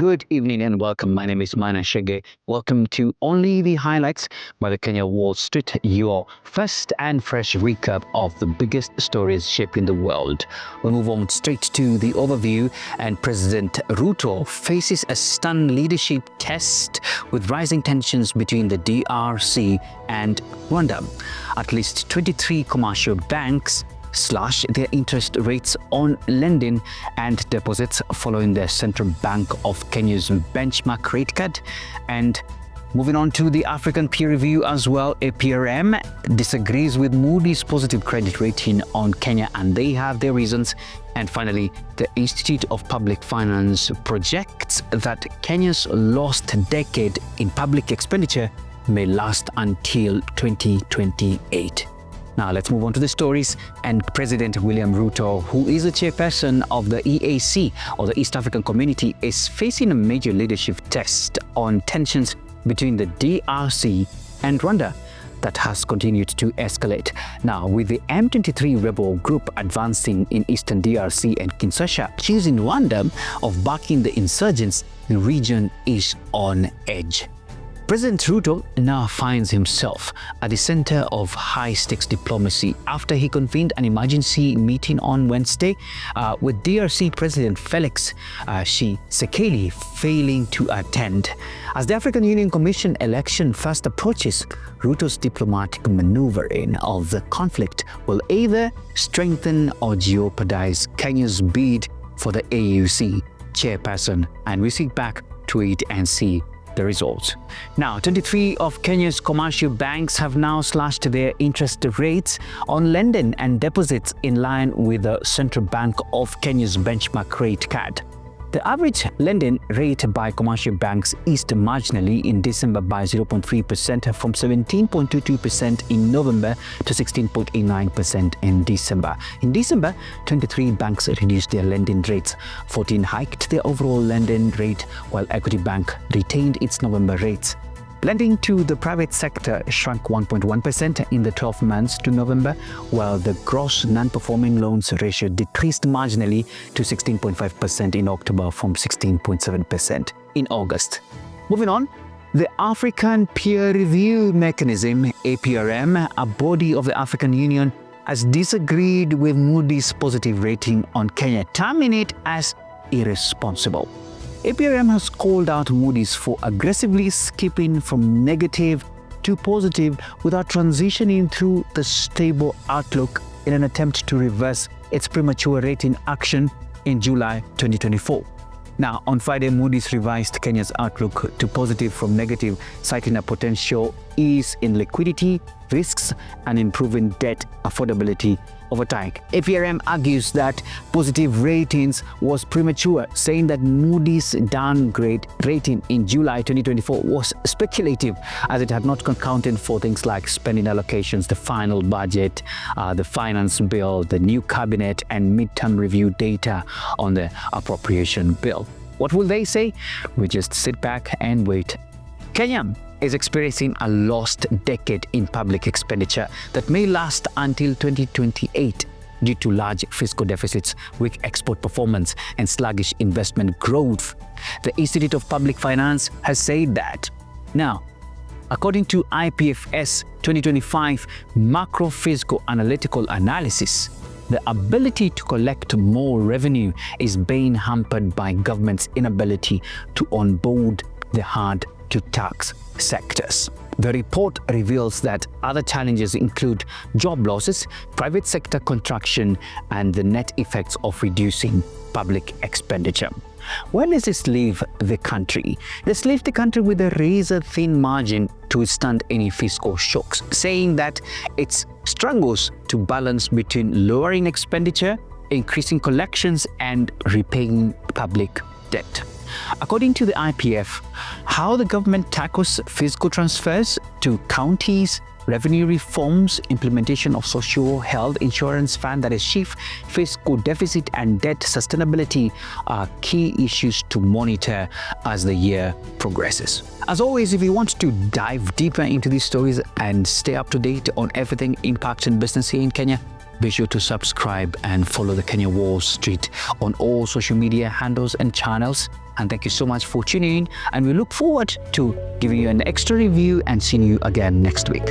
Good evening and welcome. My name is Maina Chege. Welcome to Only the Highlights by the Kenyan Wall Street, your first and fresh recap of the biggest stories shaping the world. We move on straight to the overview, and President Ruto faces a stern leadership test with rising tensions between the DRC and Rwanda. At least 23 commercial banks slash their interest rates on lending and deposits following the Central Bank of Kenya's benchmark rate cut. And moving on to the African peer review as well, APRM disagrees with Moody's positive credit rating on Kenya, and they have their reasons. And finally, the Institute of Public Finance projects that Kenya's lost decade in public expenditure may last until 2028. Now let's move on to the stories. And President William Ruto, who is the chairperson of the EAC, or the East African Community, is facing a major leadership test on tensions between the DRC and Rwanda that has continued to escalate. Now, with the M23 rebel group advancing in eastern DRC and Kinshasa accusing Rwanda of backing the insurgents, the region is on edge. President Ruto now finds himself at the center of high-stakes diplomacy after he convened an emergency meeting on Wednesday with DRC President Felix Tshisekedi failing to attend. As the African Union Commission election fast approaches, Ruto's diplomatic maneuvering of the conflict will either strengthen or jeopardize Kenya's bid for the AUC chairperson, and we sit back to it and see the results. Now, 23 of Kenya's commercial banks have now slashed their interest rates on lending and deposits in line with the Central Bank of Kenya's benchmark rate cut. The average lending rate by commercial banks eased marginally in December by 0.3% from 17.22% in November to 16.89% in December. In December, 23 banks reduced their lending rates. 14 hiked their overall lending rate, while Equity Bank retained its November rates. Lending to the private sector shrunk 1.1% in the 12 months to November, while the gross non-performing loans ratio decreased marginally to 16.5% in October from 16.7% in August. Moving on, the African Peer Review Mechanism, APRM, a body of the African Union, has disagreed with Moody's positive rating on Kenya, terming it as irresponsible. APRM has called out Moody's for aggressively skipping from negative to positive without transitioning through the stable outlook in an attempt to reverse its premature rating action in July 2024. Now, on Friday, Moody's revised Kenya's outlook to positive from negative, citing a potential ease in liquidity risks and improving debt affordability over time. APRM argues that positive ratings was premature, saying that Moody's downgrade rating in July 2024 was speculative, as it had not accounted for things like spending allocations, the final budget, the finance bill, the new cabinet, and midterm review data on the appropriation bill. What will they say? We just sit back and wait. Kenya is experiencing a lost decade in public expenditure that may last until 2028 due to large fiscal deficits, weak export performance, and sluggish investment growth. The Institute of Public Finance has said that. Now, according to IPFS 2025 macro fiscal analytical analysis, the ability to collect more revenue is being hampered by government's inability to onboard the hard-to-tax sectors. The report reveals that other challenges include job losses, private sector contraction, and the net effects of reducing public expenditure. Where does this leave the country? This leaves the country with a razor-thin margin to withstand any fiscal shocks, saying that it struggles to balance between lowering expenditure, increasing collections, and repaying public debt. According to the IPF, how the government tackles fiscal transfers to counties, revenue reforms, implementation of social health insurance fund that is chief, fiscal deficit, and debt sustainability are key issues to monitor as the year progresses. As always, if you want to dive deeper into these stories and stay up to date on everything impacting business here in Kenya, be sure to subscribe and follow the Kenyan Wall Street on all social media handles and channels. And thank you so much for tuning in, and we look forward to giving you an extra review and seeing you again next week.